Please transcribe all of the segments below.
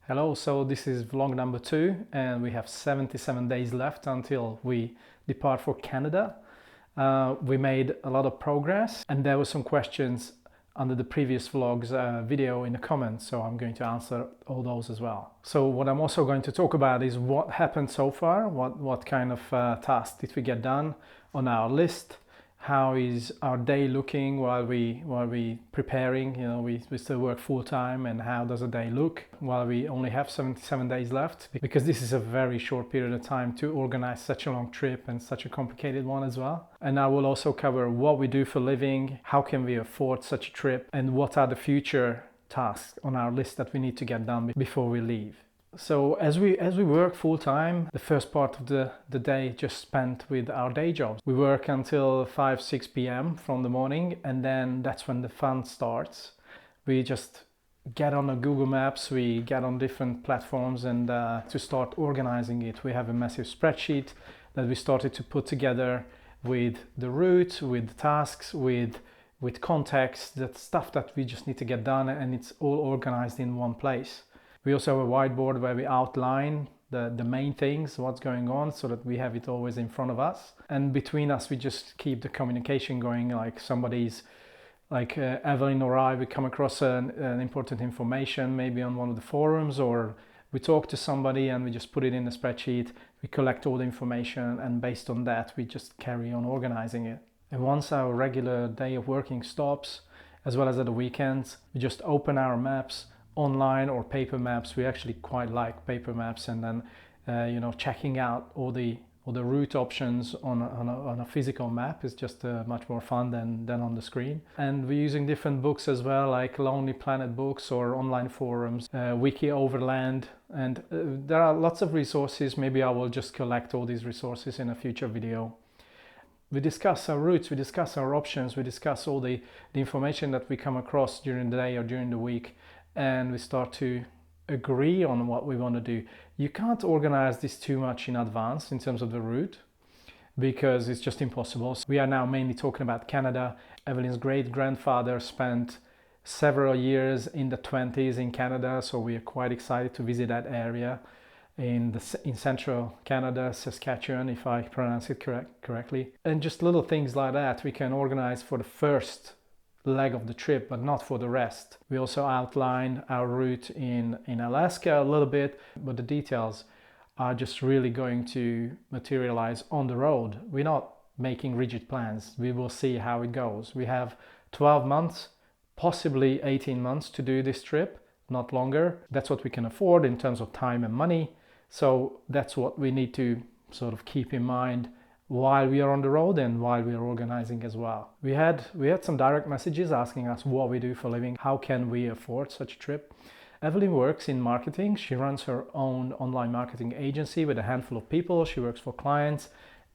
Hello, so this is vlog number 2 and we have 77 days left until we depart for Canada. We made a lot of progress and there were some questions under the previous vlog's video in the comments, so I'm going to answer all those as well. So what I'm also going to talk about is what happened so far, what kind of tasks did we get done on our list, how is our day looking while we preparing, we still work full-time, and how does a day look while we only have 77 days left, because this is a very short period of time to organize such a long trip and such a complicated one as well. And I will also cover what we do for living, how can we afford such a trip, and what are the future tasks on our list that we need to get done before we leave. So as we work full-time, the first part of the day just spent with our day jobs. We work until 5-6 p.m. from the morning, and then that's when the fun starts. We just get on the Google Maps, we get on different platforms, and to start organizing it. We have a massive spreadsheet that we started to put together with the route, with the tasks, with context, that stuff that we just need to get done, and it's all organized in one place. We also have a whiteboard where we outline the main things, what's going on, so that we have it always in front of us. And between us, we just keep the communication going. Like somebody's, like Evelyn or I, we come across an important information, maybe on one of the forums, or we talk to somebody and we just put it in a spreadsheet. We collect all the information, and based on that, we just carry on organizing it. And once our regular day of working stops, as well as at the weekends, we just open our maps, online or paper maps. We actually quite like paper maps, and then checking out all the route options on a physical map is just much more fun than on the screen. And we're using different books as well, like Lonely Planet books or online forums, wiki Overland, and there are lots of resources. Maybe I will just collect all these resources in a future video. We discuss our routes, we discuss our options, we discuss all the information that we come across during the day or during the week, and we start to agree on what we want to do. You can't organize this too much in advance in terms of the route, because it's just impossible. So we are now mainly talking about Canada. Evelyn's great-grandfather spent several years in the 20s in Canada, so we are quite excited to visit that area in central Canada, Saskatchewan, if I pronounce it correctly. And just little things like that we can organize for the first leg of the trip, but not for the rest. We also outline our route in Alaska a little bit, but the details are just really going to materialize on the road. We're not making rigid plans. We will see how it goes. We have 12 months, possibly 18 months to do this trip, not longer. That's what we can afford in terms of time and money. So that's what we need to sort of keep in mind while we are on the road and while we are organizing as well. We had some direct messages asking us what we do for a living, how can we afford such a trip. Evelyn works in marketing. She runs her own online marketing agency with a handful of people. She works for clients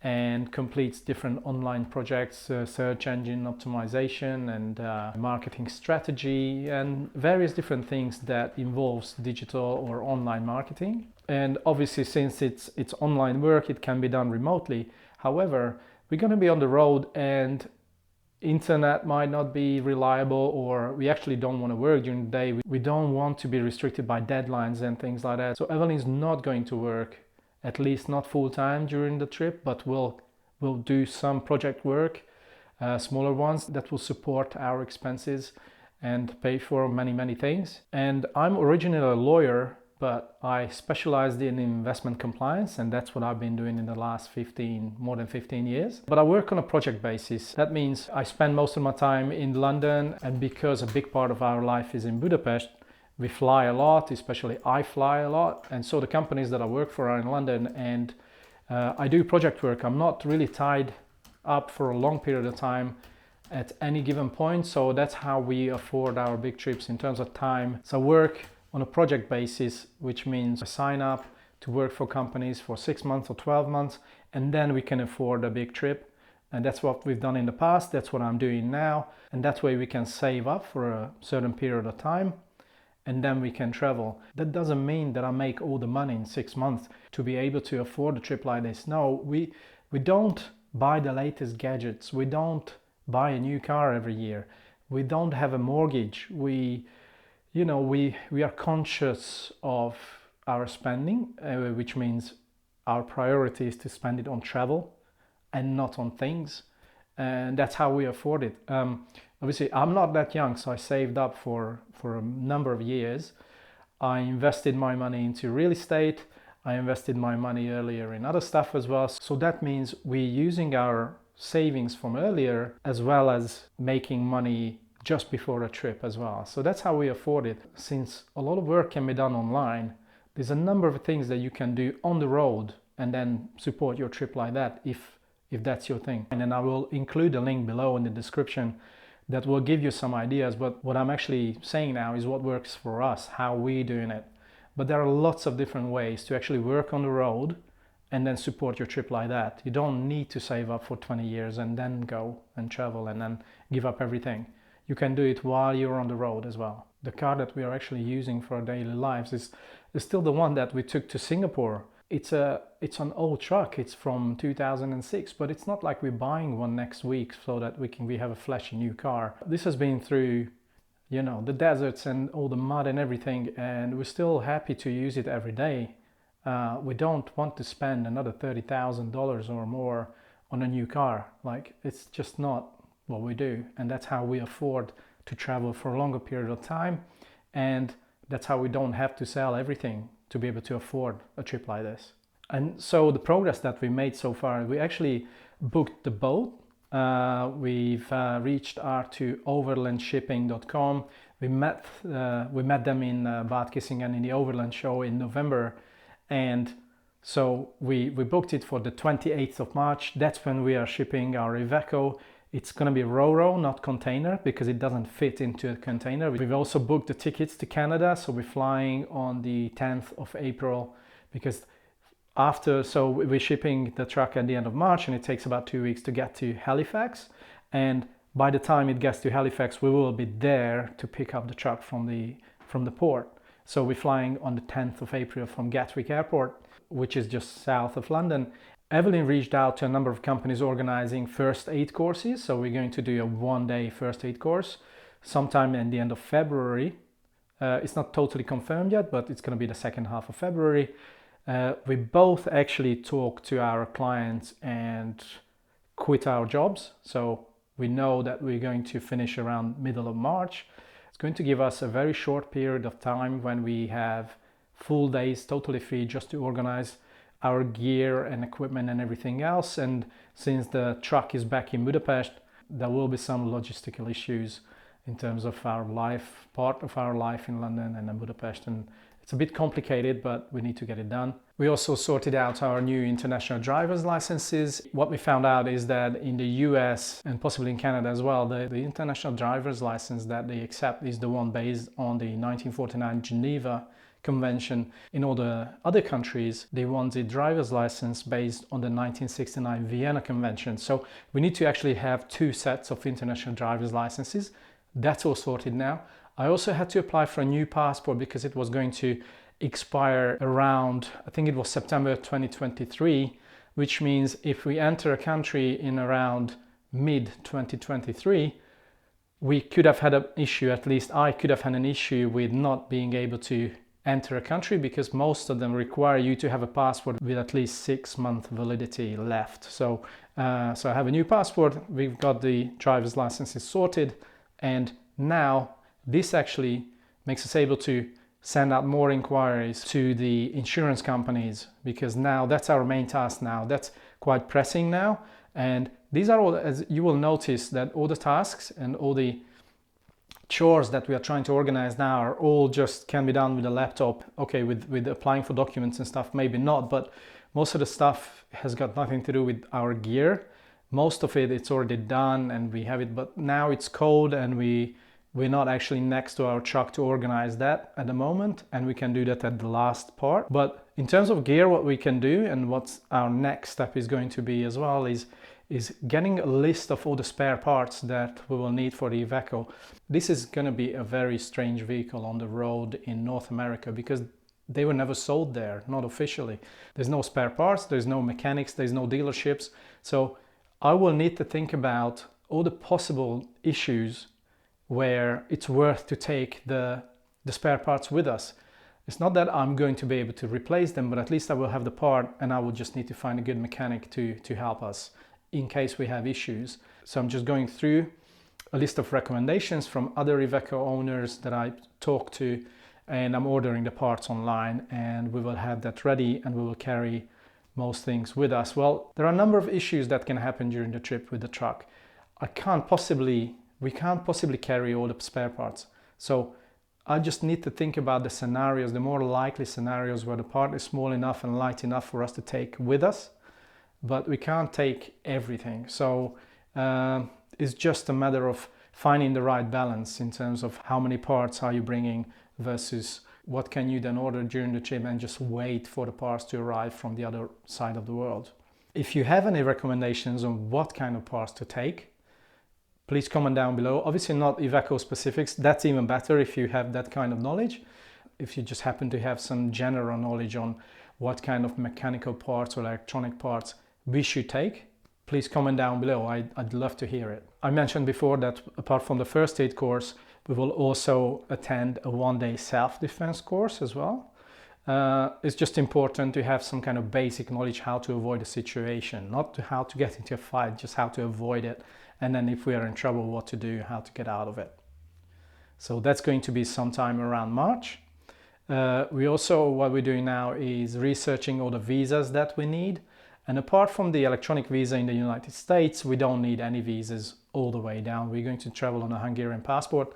and completes different online projects, search engine optimization and marketing strategy, and various different things that involves digital or online marketing. And obviously, since it's online work, it can be done remotely. However, we're going to be on the road and internet might not be reliable, or we actually don't want to work during the day. We don't want to be restricted by deadlines and things like that. So Evelyn's not going to work, at least not full-time during the trip, but we'll do some project work, smaller ones that will support our expenses and pay for many things. And I'm originally a lawyer, but I specialized in investment compliance, and that's what I've been doing in the last more than 15 years. But I work on a project basis. That means I spend most of my time in London, and because a big part of our life is in Budapest, we fly a lot, especially I fly a lot. And so the companies that I work for are in London, and I do project work. I'm not really tied up for a long period of time at any given point. So that's how we afford our big trips in terms of time. So work on a project basis, which means I sign up to work for companies for 6 months or 12 months, and then we can afford a big trip. And that's what we've done in the past. That's what I'm doing now. And that way we can save up for a certain period of time, and then we can travel. That doesn't mean that I make all the money in 6 months to be able to afford a trip like this. No, we don't buy the latest gadgets. We don't buy a new car every year. We don't have a mortgage. you know, we are conscious of our spending, which means our priority is to spend it on travel and not on things, and that's how we afford it. Obviously, I'm not that young, so I saved up for a number of years. I invested my money into real estate. I invested my money earlier in other stuff as well. So that means we're using our savings from earlier as well as making money just before a trip as well. So that's how we afford it. Since a lot of work can be done online, there's a number of things that you can do on the road and then support your trip like that if that's your thing. And then I will include a link below in the description that will give you some ideas. But what I'm actually saying now is what works for us, how we're doing it. But there are lots of different ways to actually work on the road and then support your trip like that. You don't need to save up for 20 years and then go and travel and then give up everything. You can do it while you're on the road as well. The car that we are actually using for our daily lives is still the one that we took to Singapore. It's an old truck. It's from 2006, but it's not like we're buying one next week so that we have a flashy new car. This has been through, you know, the deserts and all the mud and everything, and we're still happy to use it every day. We don't want to spend another $30,000 or more on a new car. Like, it's just not what we do, and that's how we afford to travel for a longer period of time, and that's how we don't have to sell everything to be able to afford a trip like this. And so the progress that we made so far, we actually booked the boat. We've reached out to overlandshipping.com. We met them in Bad Kissingen in the Overland show in November, and so we booked it for the 28th of March. That's when we are shipping our Iveco. It's going to be Ro-Ro, not container, because it doesn't fit into a container. We've also booked the tickets to Canada, so we're flying on the 10th of April, because so we're shipping the truck at the end of March, and it takes about 2 weeks to get to Halifax. And by the time it gets to Halifax, we will be there to pick up the truck from the port. So we're flying on the 10th of April from Gatwick Airport, which is just south of London. Evelyn reached out to a number of companies organizing first aid courses. So we're going to do a one-day first aid course sometime in the end of February. It's not totally confirmed yet, but it's going to be the second half of February. We both actually talked to our clients and quit our jobs. So we know that we're going to finish around middle of March. It's going to give us a very short period of time when we have full days totally free just to organize our gear and equipment and everything else. And since the truck is back in Budapest, there will be some logistical issues in terms of our life, part of our life in London and in Budapest. And it's a bit complicated, but we need to get it done. We also sorted out our new international driver's licenses. What we found out is that in the US and possibly in Canada as well, the international driver's license that they accept is the one based on the 1949 Geneva Convention. In all the other countries, they want the driver's license based on the 1969 Vienna Convention. So we need to actually have two sets of international driver's licenses. That's all sorted now. I also had to apply for a new passport because it was going to expire around, I think it was September 2023, which means if we enter a country in around mid 2023, we could have had an issue, at least I could have had an issue with not being able to enter a country, because most of them require you to have a passport with at least 6 month validity left. So I have a new passport, we've got the driver's licenses sorted, and now this actually makes us able to send out more inquiries to the insurance companies, because now that's our main task now. That's quite pressing now. And these are all, as you will notice, that all the tasks and all the chores that we are trying to organize now are all just can be done with a laptop. Okay, with applying for documents and stuff, maybe not, but most of the stuff has got nothing to do with our gear. Most of it's already done and we have it, but now it's cold and we're not actually next to our truck to organize that at the moment, and we can do that at the last part. But in terms of gear, what we can do and what our next step is going to be as well is getting a list of all the spare parts that we will need for the Iveco. This is going to be a very strange vehicle on the road in North America because they were never sold there, not officially. There's no spare parts, there's no mechanics, there's no dealerships. So I will need to think about all the possible issues where it's worth to take the the spare parts with us. It's not that I'm going to be able to replace them, but at least I will have the part, and I will just need to find a good mechanic to help us in case we have issues. So I'm just going through a list of recommendations from other Iveco owners that I talked to, and I'm ordering the parts online, and we will have that ready and we will carry most things with us. Well, there are a number of issues that can happen during the trip with the truck. We can't possibly carry all the spare parts. So I just need to think about the scenarios, the more likely scenarios where the part is small enough and light enough for us to take with us, but we can't take everything. So it's just a matter of finding the right balance in terms of how many parts are you bringing versus what can you then order during the trip and just wait for the parts to arrive from the other side of the world. If you have any recommendations on what kind of parts to take, please comment down below. Obviously not Iveco specifics, that's even better if you have that kind of knowledge. If you just happen to have some general knowledge on what kind of mechanical parts or electronic parts we should take, please comment down below. I'd love to hear it. I mentioned before that apart from the first aid course, we will also attend a one-day self-defense course as well. It's just important to have some kind of basic knowledge how to avoid a situation, not how to get into a fight, just how to avoid it. And then if we are in trouble, what to do, how to get out of it. So that's going to be sometime around March. What we're doing now is researching all the visas that we need. And apart from the electronic visa in the United States, we don't need any visas all the way down. We're going to travel on a Hungarian passport.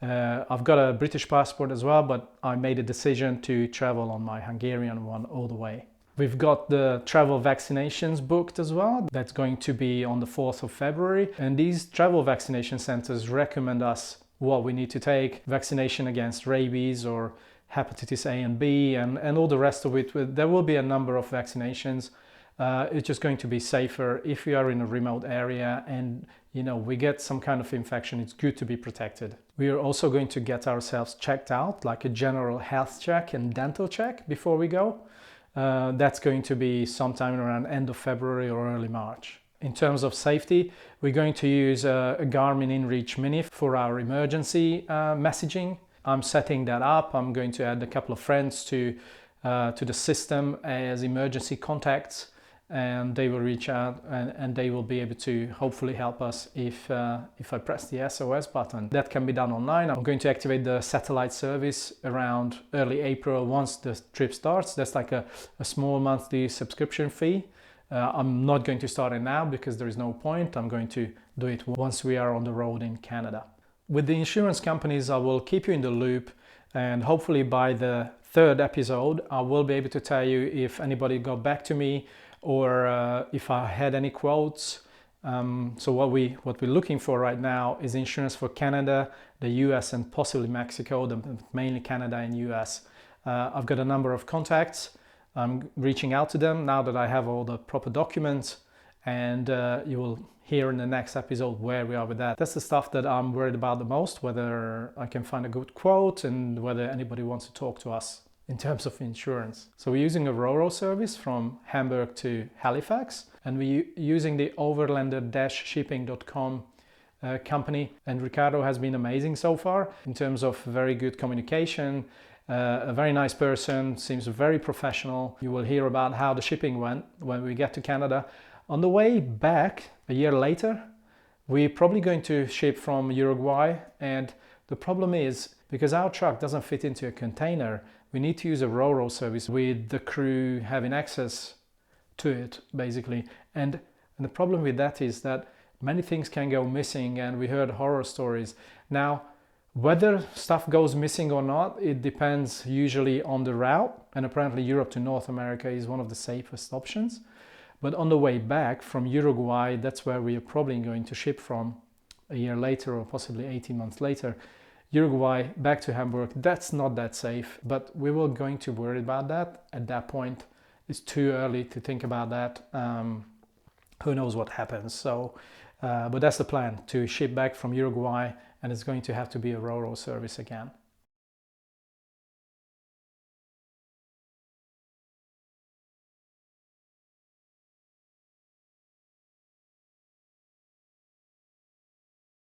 I've got a British passport as well, but I made a decision to travel on my Hungarian one all the way. We've got the travel vaccinations booked as well. That's going to be on the 4th of February. And these travel vaccination centers recommend us what we need to take. Vaccination against rabies or hepatitis A and B and all the rest of it. There will be a number of vaccinations. It's just going to be safer if you are in a remote area and we get some kind of infection. It's good to be protected. We are also going to get ourselves checked out, like a general health check and dental check before we go. That's going to be sometime around end of February or early March. In terms of safety, we're going to use a Garmin InReach Mini for our emergency messaging. I'm setting that up. I'm going to add a couple of friends to the system as emergency contacts, and they will reach out and they will be able to hopefully help us if I press the SOS button. That can be done online. I'm going to activate the satellite service around early April once the trip starts. That's like a small monthly subscription fee. I'm not going to start it now because there is no point. I'm going to do it once we are on the road in Canada. With the insurance companies, I will keep you in the loop, and hopefully by the third episode I will be able to tell you if anybody got back to me or if I had any quotes. So what we're looking for right now is insurance for Canada, the US and possibly Mexico, mainly Canada and US. I've got a number of contacts. I'm reaching out to them now that I have all the proper documents, and you will hear in the next episode where we are with that. That's the stuff that I'm worried about the most, whether I can find a good quote and whether anybody wants to talk to us in terms of insurance. So we're using a Ro-Ro service from Hamburg to Halifax, and we're using the overlander-shipping.com company, and Ricardo has been amazing so far in terms of very good communication. A very nice person, seems very professional. You will hear about how the shipping went when we get to Canada. On the way back, a year later, we're probably going to ship from Uruguay, and the problem is, because our truck doesn't fit into a container, we need to use a Ro-Ro service with the crew having access to it, basically. And the problem with that is that many things can go missing, and we heard horror stories. Now, whether stuff goes missing or not, it depends usually on the route, and apparently Europe to North America is one of the safest options. But on the way back from Uruguay, that's where we are probably going to ship from a year later or possibly 18 months later. Uruguay back to Hamburg, that's not that safe, but we were going to worry about that at that point. It's too early to think about that. Who knows what happens. So, but that's the plan, to ship back from Uruguay, and it's going to have to be a Ro-Ro service again.